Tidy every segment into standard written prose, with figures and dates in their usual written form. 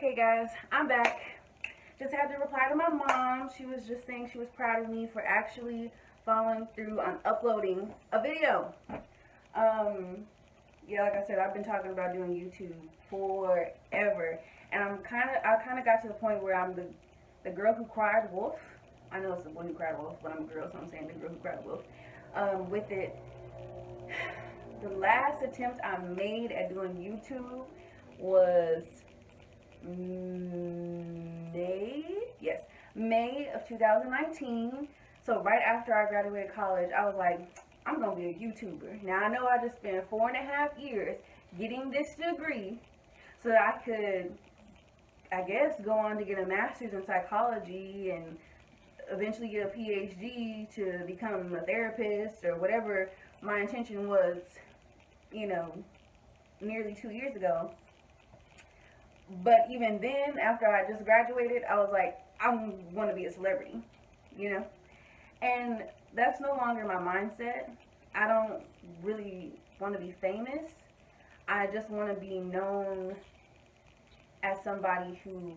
Okay guys, I'm back. Just had to reply to my mom. She was just saying she was proud of me for actually following through on uploading a video. Yeah, like I said, I've been talking about doing YouTube forever. And I kinda got to the point where I'm the girl who cried wolf. I know it's the boy who cried wolf, but I'm a girl, so I'm saying the girl who cried wolf. With it, the last attempt I made at doing YouTube was May of 2019. So right after I graduated college, I was like, I'm gonna be a YouTuber. Now I know I just spent 4.5 years getting this degree so that I could, I guess, go on to get a master's in psychology and eventually get a PhD to become a therapist or whatever my intention was, you know, nearly 2 years ago. But even then, after I just graduated, I was like, I want to be a celebrity, you know? And that's no longer my mindset. I don't really want to be famous. I just want to be known as somebody who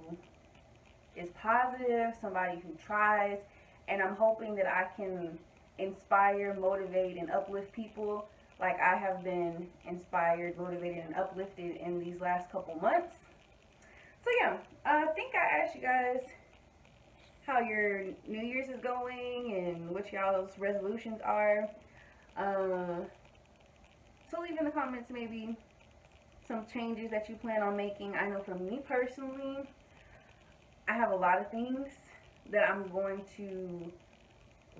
is positive, somebody who tries, and I'm hoping that I can inspire, motivate, and uplift people like I have been inspired, motivated, and uplifted in these last couple months. So yeah, I think I asked you guys how your New Year's is going and what y'all's resolutions are. So leave in the comments maybe some changes that you plan on making. I know for me personally, I have a lot of things that I'm going to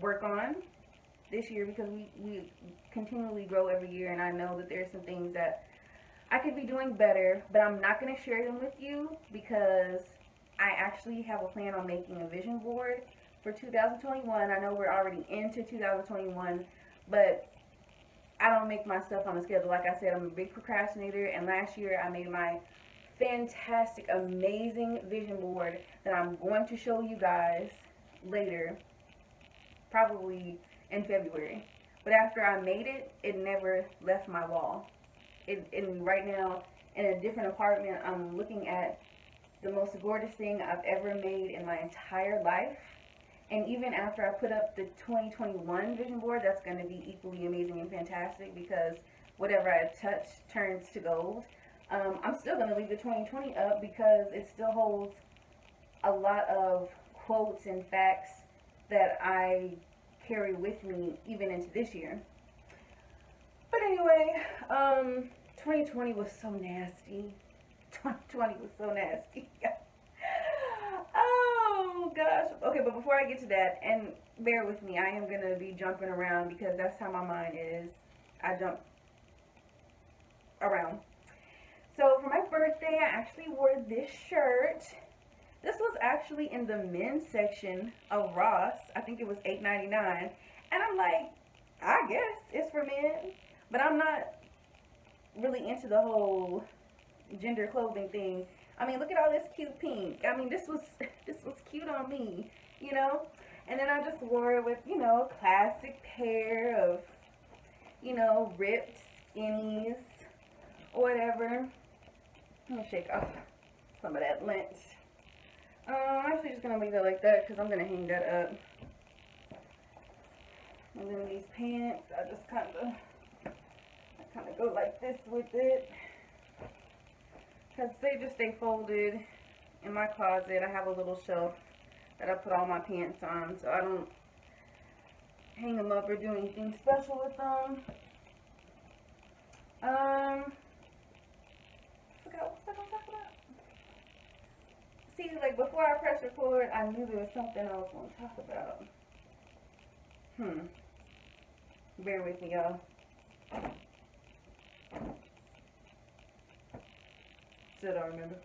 work on this year because we continually grow every year, and I know that there's some things that I could be doing better, but I'm not going to share them with you because I actually have a plan on making a vision board for 2021. I know we're already into 2021, but I don't make my stuff on a schedule. Like I said, I'm a big procrastinator, and last year I made my fantastic, amazing vision board that I'm going to show you guys later, probably in February. But after I made it, it never left my wall. And right now, in a different apartment, I'm looking at the most gorgeous thing I've ever made in my entire life. And even after I put up the 2021 vision board, that's going to be equally amazing and fantastic because whatever I touch turns to gold. I'm still going to leave the 2020 up because it still holds a lot of quotes and facts that I carry with me even into this year. But anyway, 2020 was so nasty. 2020 was so nasty. Oh gosh. Okay, but before I get to that, and bear with me, I am going to be jumping around because that's how my mind is. I jump around. So for my birthday, I actually wore this shirt. This was actually in the men's section of Ross. I think it was $8.99. And I'm like, I guess it's for men. But I'm not really into the whole gender clothing thing. I mean, look at all this cute pink. I mean, this was cute on me, you know? And then I just wore it with, you know, a classic pair of, you know, ripped skinnies or whatever. Let me shake off some of that lint. I'm actually just going to leave it like that because I'm going to hang that up. And then these pants, I just kind of go like this with it because they just stay folded in my closet. I have a little shelf that I put all my pants on, so I don't hang them up or do anything special with them. What was I gonna talk about? See, like before I press record, I knew there was something I was gonna talk about. Bear with me, y'all. Still don't remember.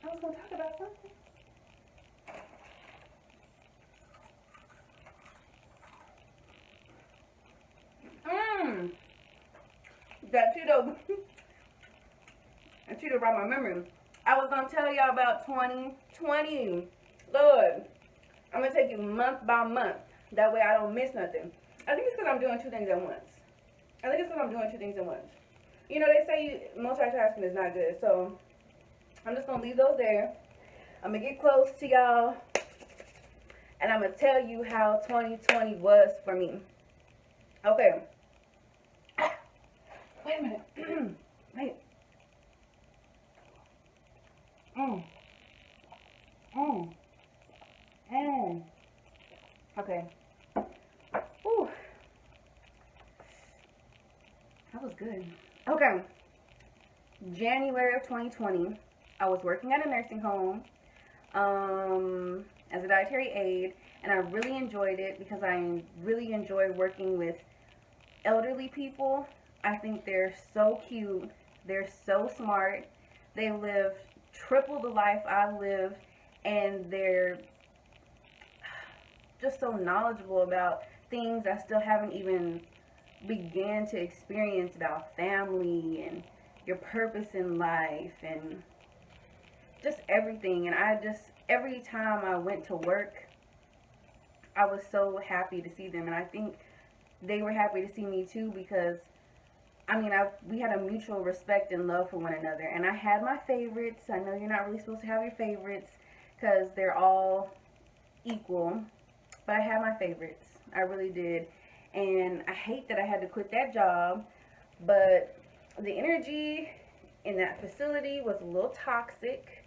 I was gonna talk about something. That Cheeto brought my memory. I was gonna tell y'all about 2020. Lord, I'm gonna take you month by month. That way I don't miss nothing. I think it's because I'm doing two things at once. you know, they say multitasking is not good. So I'm just going to leave those there. I'm going to get close to y'all. And I'm going to tell you how 2020 was for me. Okay. Wait a minute. Wait. Okay. Whew. That was good. Okay. January of 2020, I was working at a nursing home as a dietary aide, and I really enjoyed it because I really enjoy working with elderly people. I think they're so cute. They're so smart. They live triple the life I live, and they're just so knowledgeable about things I still haven't even began to experience, about family and your purpose in life and just everything. And every time I went to work, I was so happy to see them, and I think they were happy to see me too, because I mean, we had a mutual respect and love for one another. And I had my favorites. I know you're not really supposed to have your favorites because they're all equal, but I had my favorites. I really did. And I hate that I had to quit that job, but the energy in that facility was a little toxic,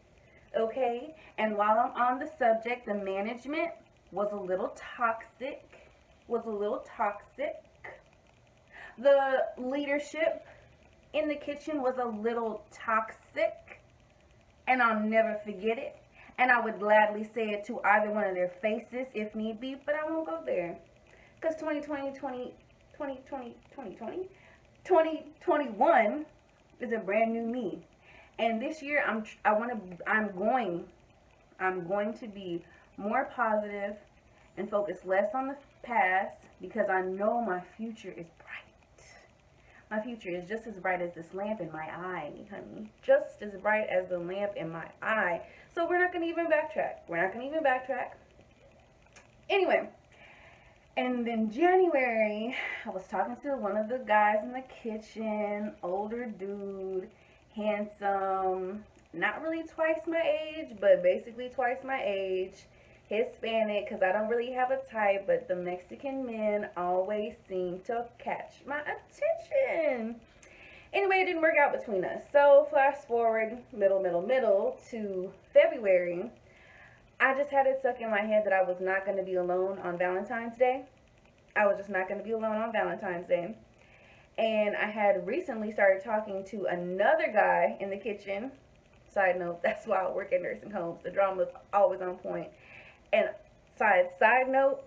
okay? And while I'm on the subject, the management was a little toxic, The leadership in the kitchen was a little toxic, and I'll never forget it. And I would gladly say it to either one of their faces if need be, but I won't go there. Because 2021 is a brand new me. And this year I'm going to be more positive and focus less on the past, because I know my future is bright. My future is just as bright as this lamp in my eye, honey. Just as bright as the lamp in my eye. So we're not going to even backtrack. Anyway, and then January, I was talking to one of the guys in the kitchen, older dude, handsome, not really twice my age, but basically twice my age. Hispanic, because I don't really have a type, but the Mexican men always seem to catch my attention. Anyway, it didn't work out between us. So flash forward middle to February. I just had it stuck in my head that I was not going to be alone on Valentine's Day. I was just not going to be alone on Valentine's Day. And I had recently started talking to another guy in the kitchen. Side note, that's why I work at nursing homes. The drama's always on point. And side note,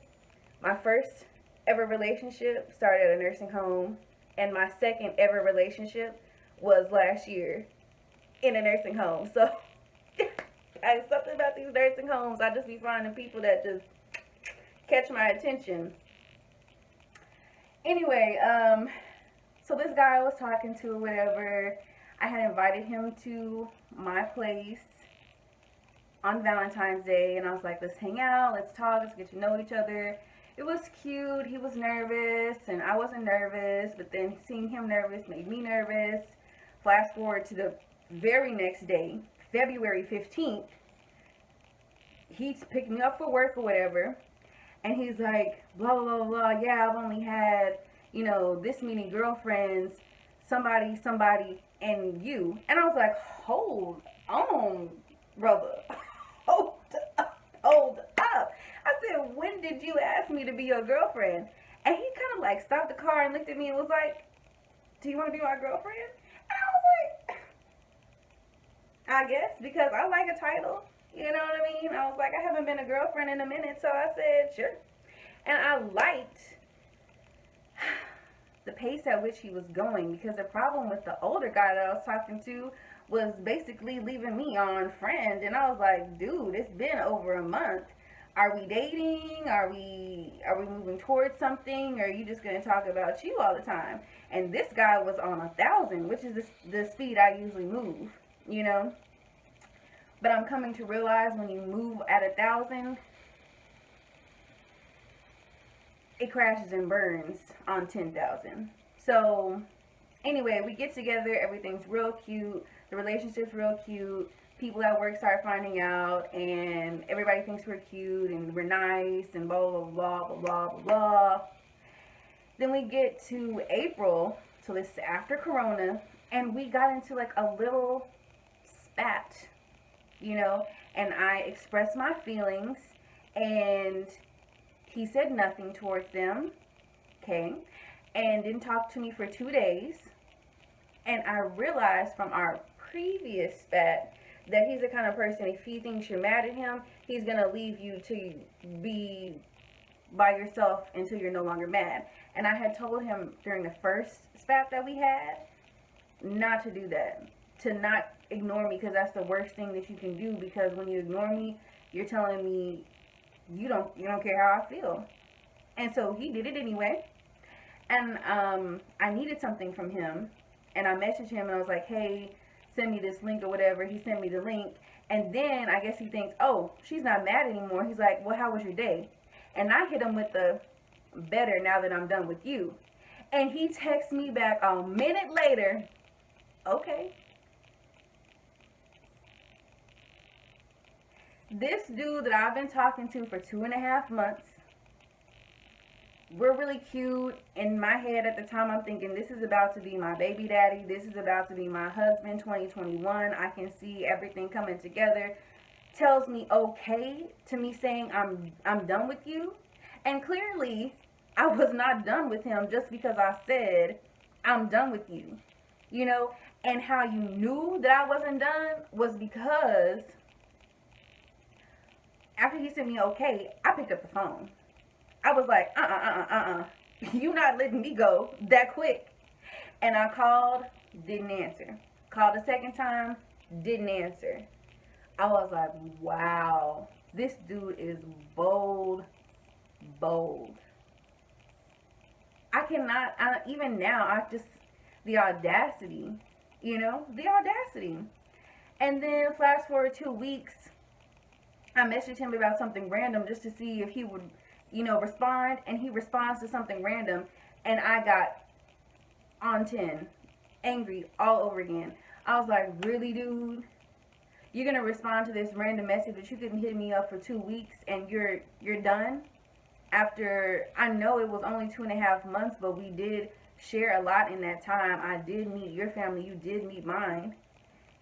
my first ever relationship started at a nursing home, and my second ever relationship was last year in a nursing home. So, something about these nursing homes, I just be finding people that just catch my attention. Anyway, so this guy I was talking to, whatever, I had invited him to my place on Valentine's Day, and I was like, let's hang out, let's talk, let's get to know each other. It was cute. He was nervous, and I wasn't nervous, but then seeing him nervous made me nervous. Flash forward to the very next day, February 15th, he's picked me up for work or whatever, and he's like, blah, blah, blah, blah, yeah, I've only had, this many girlfriends, somebody, and you. And I was like, hold on, brother. Hold up. I said, when did you ask me to be your girlfriend? And he kind of like stopped the car and looked at me and was like, do you want to be my girlfriend? And I was like, I guess, because I like a title. You know what I mean? I was like, I haven't been a girlfriend in a minute, so I said, sure. And I liked the pace at which he was going, because the problem with the older guy that I was talking to was basically leaving me on friend. And I was like, dude, it's been over a month. Are we dating? Are we moving towards something? Or are you just going to talk about you all the time? And this guy was on 1,000, which is the speed I usually move, But I'm coming to realize when you move at 1,000, it crashes and burns on 10,000. So Anyway, we get together, everything's real cute, the relationship's real cute. People at work start finding out, and everybody thinks we're cute and we're nice and blah blah blah blah blah blah blah. Then we get to April, so this is after Corona, and we got into like a little spat, you know, and I expressed my feelings, and he said nothing towards them, okay, and didn't talk to me for 2 days. And I realized from our previous spat that he's the kind of person, if he thinks you're mad at him, he's gonna leave you to be by yourself until you're no longer mad. And I had told him during the first spat that we had not to do that, to not ignore me, because that's the worst thing that you can do, because when you ignore me, you're telling me you don't care how I feel. And so he did it anyway. And I needed something from him, and I messaged him and I was like, hey, send me this link or whatever. He sent me the link, and then I guess he thinks, oh, she's not mad anymore. He's like, well, how was your day? And I hit him with the better now that I'm done with you. And he texts me back a minute later, okay. This dude that I've been talking to for 2.5 months, we're really cute. In my head at the time, I'm thinking this is about to be my baby daddy. This is about to be my husband, 2021. I can see everything coming together. Tells me okay to me saying I'm done with you. And clearly, I was not done with him just because I said I'm done with you. You know, and how you knew that I wasn't done was because after he sent me okay, I picked up the phone. I was like, you not letting me go that quick. And I called, didn't answer. Called a second time, didn't answer. I was like, wow, this dude is bold. I cannot, even now, the audacity, the audacity. And then flash forward 2 weeks, I messaged him about something random just to see if he would, respond, and he responds to something random, and I got on 10, angry all over again. I was like, really, dude? You're gonna respond to this random message that you couldn't hit me up for 2 weeks, and you're done? After, I know it was only 2.5 months, but we did share a lot in that time. I did meet your family, you did meet mine.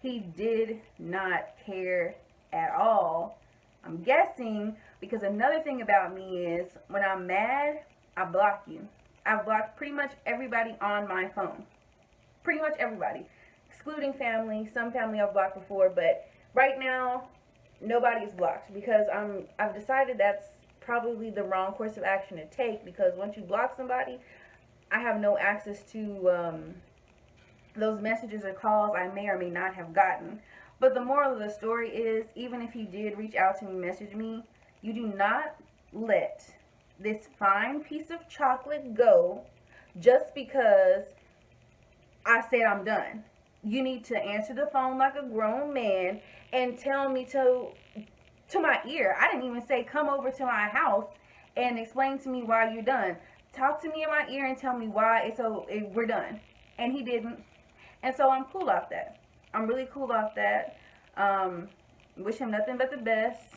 He did not care at all. I'm guessing because another thing about me is when I'm mad, I block you. I've blocked pretty much everybody on my phone. Pretty much everybody. Excluding family. Some family I've blocked before, but right now, nobody is blocked because I've decided that's probably the wrong course of action to take, because once you block somebody, I have no access to those messages or calls I may or may not have gotten. But the moral of the story is, even if he did reach out to me, message me, you do not let this fine piece of chocolate go just because I said I'm done. You need to answer the phone like a grown man and tell me to my ear. I didn't even say come over to my house and explain to me why you're done. Talk to me in my ear and tell me why we're done. And he didn't. And so I'm cool off that. I'm really cool off that. Wish him nothing but the best.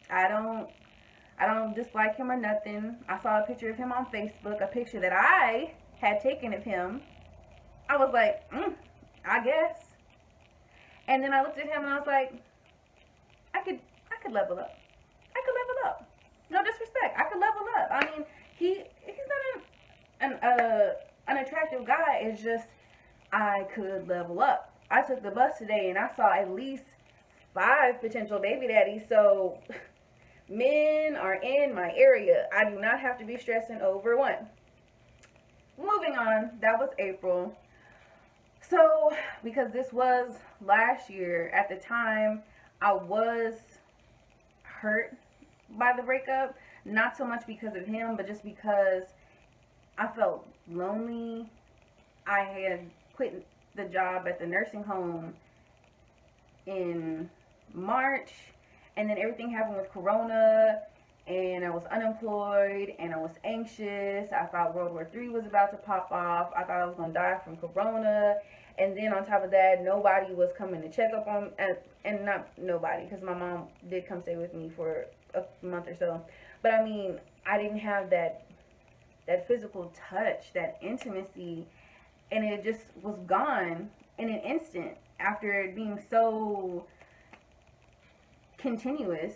I don't dislike him or nothing. I saw a picture of him on Facebook, a picture that I had taken of him. I was like, I guess. And then I looked at him and I was like, I could level up. I could level up. No disrespect. I could level up. I mean, he's not an attractive guy. It's just I could level up. I took the bus today and I saw at least 5 potential baby daddies. So men are in my area. I do not have to be stressing over one. Moving on. That was April. So, because this was last year, at the time, I was hurt by the breakup. Not so much because of him, but just because I felt lonely. I had quit the job at the nursing home in March, and then everything happened with Corona, and I was unemployed, and I was anxious. I thought World War III was about to pop off. I thought I was going to die from corona. And then on top of that, nobody was coming to check up on, and not nobody, because my mom did come stay with me for a month or so. But I mean, I didn't have that physical touch, that intimacy, and it just was gone in an instant after it being so continuous.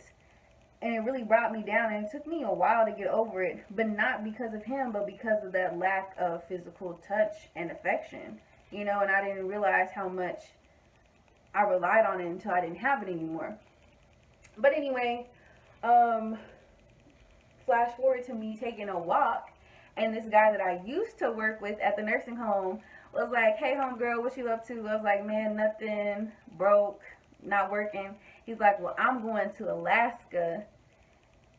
And it really brought me down, and it took me a while to get over it, but not because of him, but because of that lack of physical touch and affection, and I didn't realize how much I relied on it until I didn't have it anymore. But anyway, flash forward to me taking a walk, and this guy that I used to work with at the nursing home was like, "Hey homegirl, what you up to?" I was like, "Man, nothing, broke, not working." He's like, "Well, I'm going to Alaska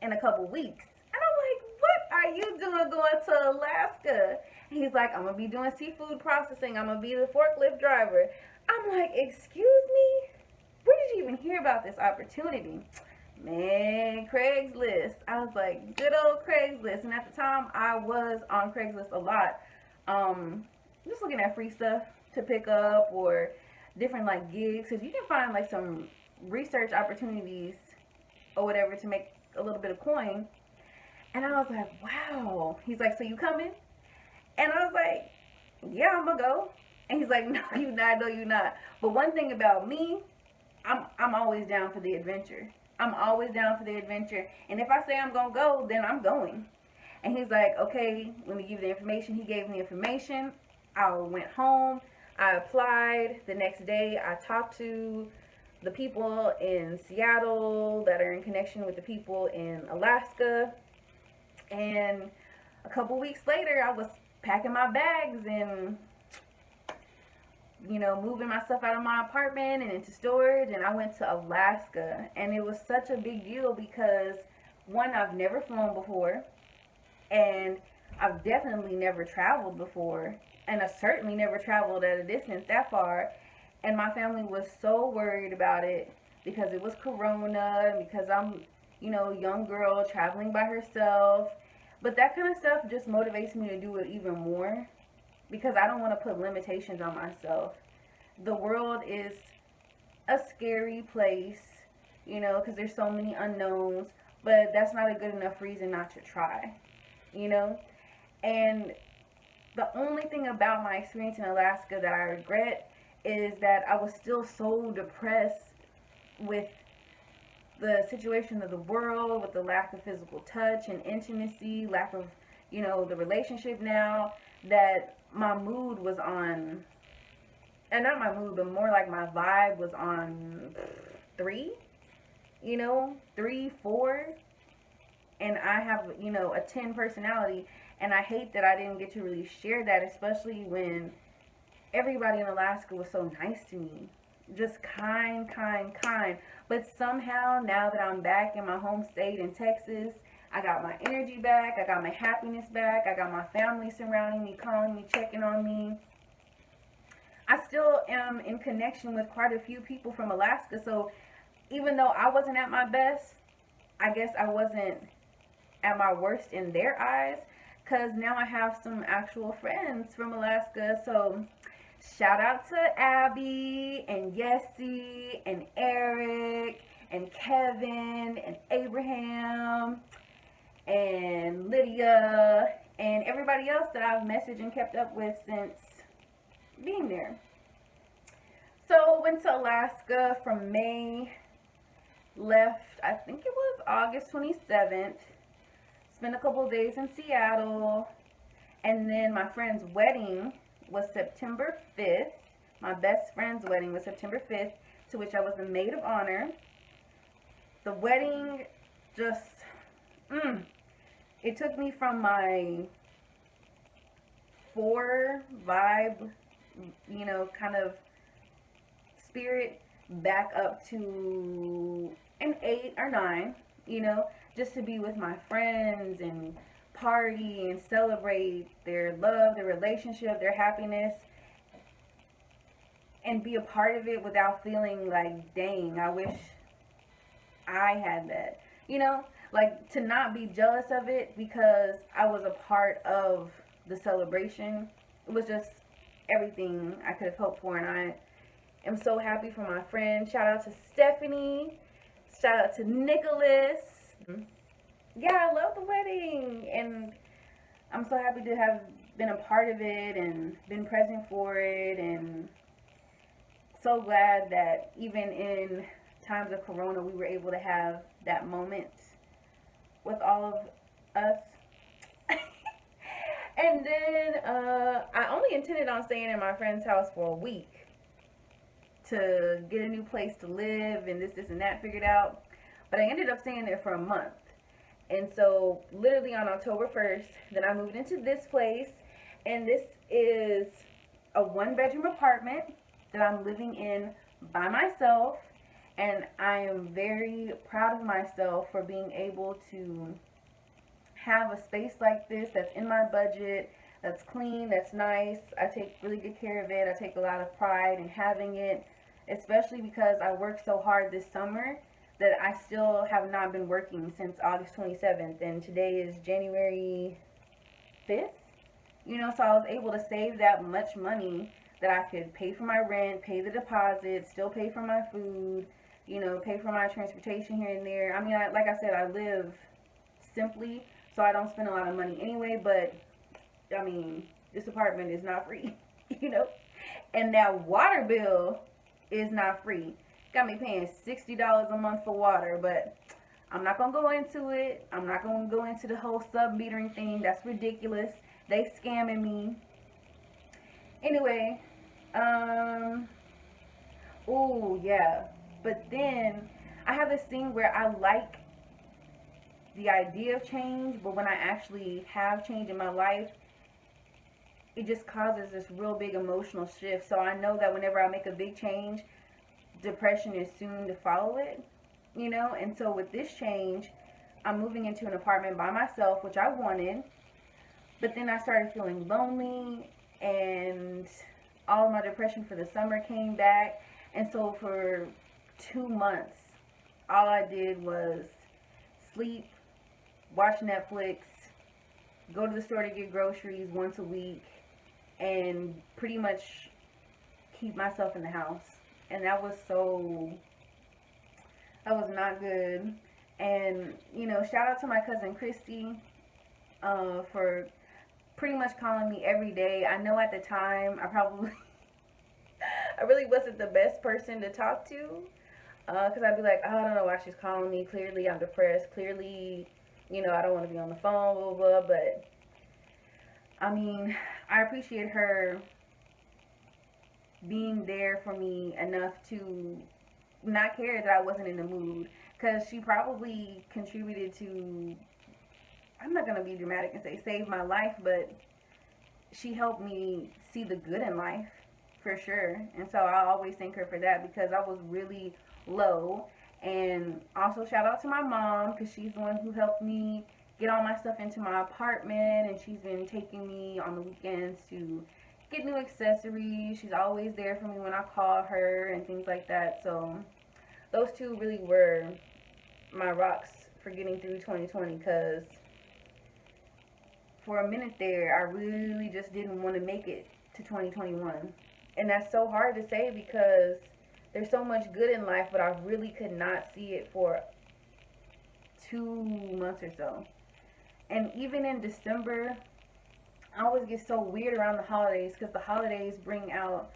in a couple weeks." And I'm like, "What are you doing going to Alaska?" And he's like, "I'm going to be doing seafood processing. I'm going to be the forklift driver." I'm like, "Excuse me? Where did you even hear about this opportunity?" Man, Craigslist. I was like, good old Craigslist. And at the time, I was on Craigslist a lot. Just looking at free stuff to pick up, or different like gigs. Because you can find like some research opportunities or whatever to make a little bit of coin. And I was like, wow. He's like, "So you coming?" And I was like, "Yeah, I'm gonna go." And he's like, "No, you not. No, you not." But one thing about me, I'm always down for the adventure. I'm always down for the adventure. And if I say I'm gonna go, then I'm going. And he's like, "Okay, let me give you the information." He gave me the information. I went home. I applied. The next day, I talked to the people in Seattle that are in connection with the people in Alaska. And a couple weeks later, I was packing my bags and moving my stuff out of my apartment and into storage, and I went to Alaska. And it was such a big deal because, one, I've never flown before, and I've definitely never traveled before, and I certainly never traveled at a distance that far. And my family was so worried about it because it was corona, and because I'm, a young girl traveling by herself. But that kind of stuff just motivates me to do it even more, because I don't want to put limitations on myself. The world is a scary place, because there's so many unknowns, but that's not a good enough reason not to try, And the only thing about my experience in Alaska that I regret is that I was still so depressed with the situation of the world, with the lack of physical touch and intimacy, lack of, the relationship now, that my mood was on, and not my mood, but more like my vibe was on 3, 3, 4, and I have, a 10 personality, and I hate that I didn't get to really share that, especially when everybody in Alaska was so nice to me. Just kind. But somehow, now that I'm back in my home state in Texas, I got my energy back, I got my happiness back, I got my family surrounding me, calling me, checking on me. I still am in connection with quite a few people from Alaska, so even though I wasn't at my best, I guess I wasn't at my worst in their eyes, because now I have some actual friends from Alaska. So shout out to Abby and Yessie and Eric and Kevin and Abraham and Lydia and everybody else that I've messaged and kept up with since being there. So went to Alaska from May, left, I think it was August 27th, spent a couple of days in Seattle, and then my friend's wedding was September 5th. My best friend's wedding was September 5th, to which I was the maid of honor. The wedding just, it took me from my 4 vibe, kind of spirit, back up to an 8 or 9, just to be with my friends and party and celebrate their love, their relationship, their happiness, and be a part of it without feeling like, dang, I wish I had that, like, to not be jealous of it because I was a part of the celebration. It was just everything I could have hoped for, and I am so happy for my friend. Shout out to Stephanie. Shout out to Nicholas. Yeah, I love the wedding, and I'm so happy to have been a part of it and been present for it, and so glad that even in times of Corona, we were able to have that moment with all of us. And then I only intended on staying in my friend's house for a week to get a new place to live and this and that figured out. But I ended up staying there for a month. And so literally on October 1st, then I moved into this place. And this is a 1-bedroom apartment that I'm living in by myself. And I am very proud of myself for being able to have a space like this that's in my budget, that's clean, that's nice. I take really good care of it. I take a lot of pride in having it, especially because I worked so hard this summer that I still have not been working since August 27th, and today is January 5th. You know, so I was able to save that much money that I could pay for my rent, pay the deposit, still pay for my food, you know, pay for my transportation here and there. I mean, like I said, I live simply, so I don't spend a lot of money anyway, but, I mean, this apartment is not free, you know? And that water bill is not free. Got me paying $60 a month for water, but I'm not going to go into it. I'm not going to go into the whole sub-metering thing. That's ridiculous. They scamming me. Anyway, oh, yeah. But then I have this thing where I like the idea of change, but when I actually have change in my life, it just causes this real big emotional shift. So I know that whenever I make a big change, depression is soon to follow it, you know? And so with this change, I'm moving into an apartment by myself, which I wanted, but then I started feeling lonely, and all of my depression for the summer came back. And so for 2 months, all I did was sleep, watch Netflix, go to the store to get groceries once a week, and pretty much keep myself in the house. And that was not good. And, you know, shout out to my cousin Christy for pretty much calling me every day. I know at the time I really wasn't the best person to talk to, because I'd be like, oh, I don't know why she's calling me. Clearly I'm depressed. Clearly, you know, I don't want to be on the phone, blah, blah, blah. But, I mean, I appreciate her being there for me enough to not care that I wasn't in the mood, because she probably contributed to, I'm not going to be dramatic and say save my life, but she helped me see the good in life, for sure. And so I always thank her for that, because I was really low. And also shout out to my mom, because she's the one who helped me get all my stuff into my apartment, and she's been taking me on the weekends to get new accessories. She's always there for me when I call her and things like that. So those two really were my rocks for getting through 2020, because for a minute there, I really just didn't want to make it to 2021. And that's so hard to say, because there's so much good in life, but I really could not see it for 2 months or so. And even in December, I always get so weird around the holidays, because the holidays bring out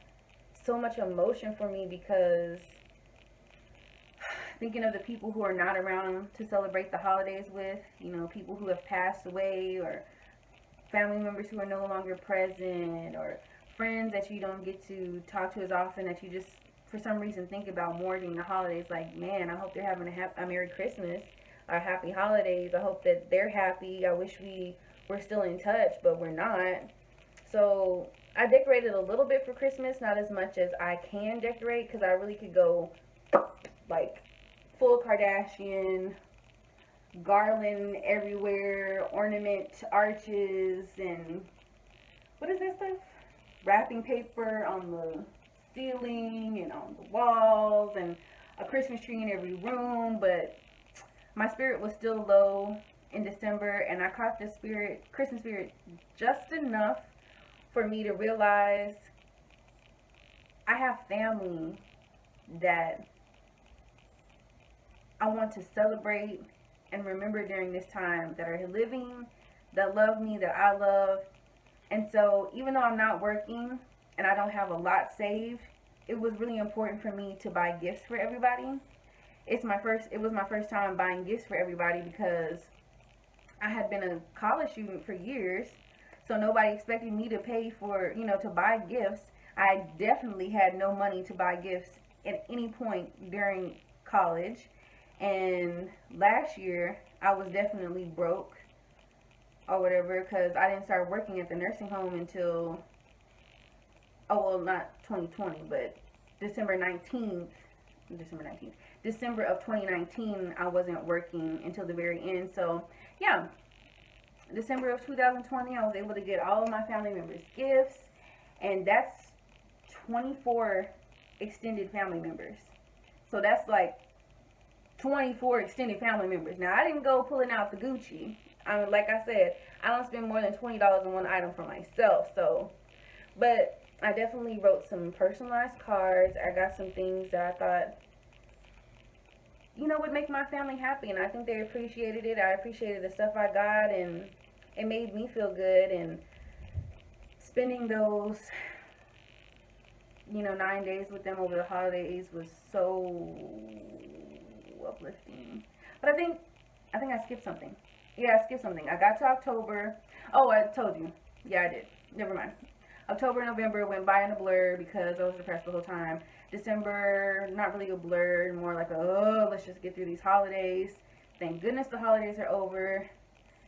so much emotion for me, because thinking of the people who are not around to celebrate the holidays with, you know, people who have passed away, or family members who are no longer present, or friends that you don't get to talk to as often, that you just for some reason think about more during the holidays. Like, man, I hope they're having a Merry Christmas or Happy Holidays. I hope that they're happy. I wish we were still in touch, but we're not. So I decorated a little bit for Christmas, not as much as I can decorate, because I really could go like full Kardashian, garland everywhere, ornament arches, and what is that stuff? Wrapping paper on the ceiling and on the walls, and a Christmas tree in every room. But my spirit was still low in December, and I caught the Christmas spirit just enough for me to realize I have family that I want to celebrate and remember during this time, that are living, that love me, that I love. And so even though I'm not working and I don't have a lot saved, it was really important for me to buy gifts for everybody. It was my first time buying gifts for everybody, because I had been a college student for years, so nobody expected me to pay for, to buy gifts. I definitely had no money to buy gifts at any point during college. And last year, I was definitely broke or whatever, because I didn't start working at the nursing home until, not 2020, but December of 2019, I wasn't working until the very end. So, yeah, December of 2020, I was able to get all of my family members gifts, and that's 24 extended family members. So that's like 24 extended family members. Now, I didn't go pulling out the Gucci. Like I said, I don't spend more than $20 on one item for myself. So, but I definitely wrote some personalized cards. I got some things that I thought, would make my family happy, and I think they appreciated it. I appreciated the stuff I got, and it made me feel good. And spending those 9 days with them over the holidays was so uplifting. But I think I skipped something. Yeah, I skipped something. I got to October. Oh, I told you. Yeah, I did. Never mind. October and November went by in a blur because I was depressed the whole time. December, not really a blur, more like let's just get through these holidays. Thank goodness the holidays are over.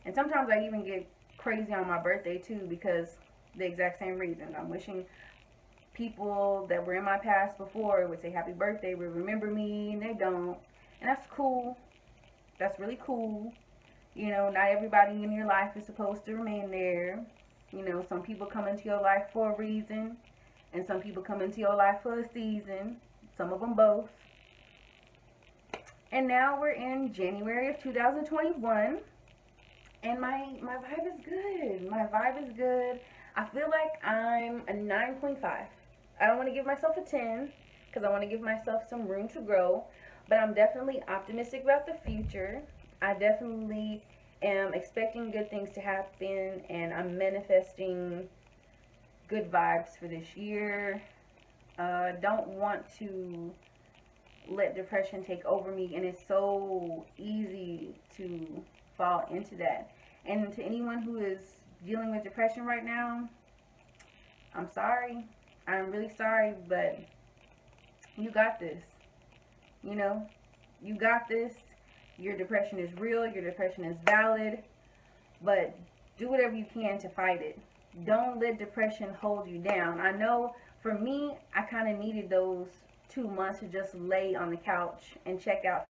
And sometimes I even get crazy on my birthday too, because the exact same reason. I'm wishing people that were in my past before would say happy birthday, would remember me, and they don't. And that's cool. That's really cool. Not everybody in your life is supposed to remain there. Some people come into your life for a reason, and some people come into your life for a season. Some of them both. And now we're in January of 2021, and my vibe is good. My vibe is good. I feel like I'm a 9.5. I don't want to give myself a 10, because I want to give myself some room to grow, but I'm definitely optimistic about the future. I definitely am expecting good things to happen, and I'm manifesting good vibes for this year. Don't want to let depression take over me, and it's so easy to fall into that. And to anyone who is dealing with depression right now, I'm sorry. I'm really sorry, but you got this. You got this. Your depression is real. Your depression is valid. But do whatever you can to fight it. Don't let depression hold you down. I know for me, I kind of needed those 2 months to just lay on the couch and check out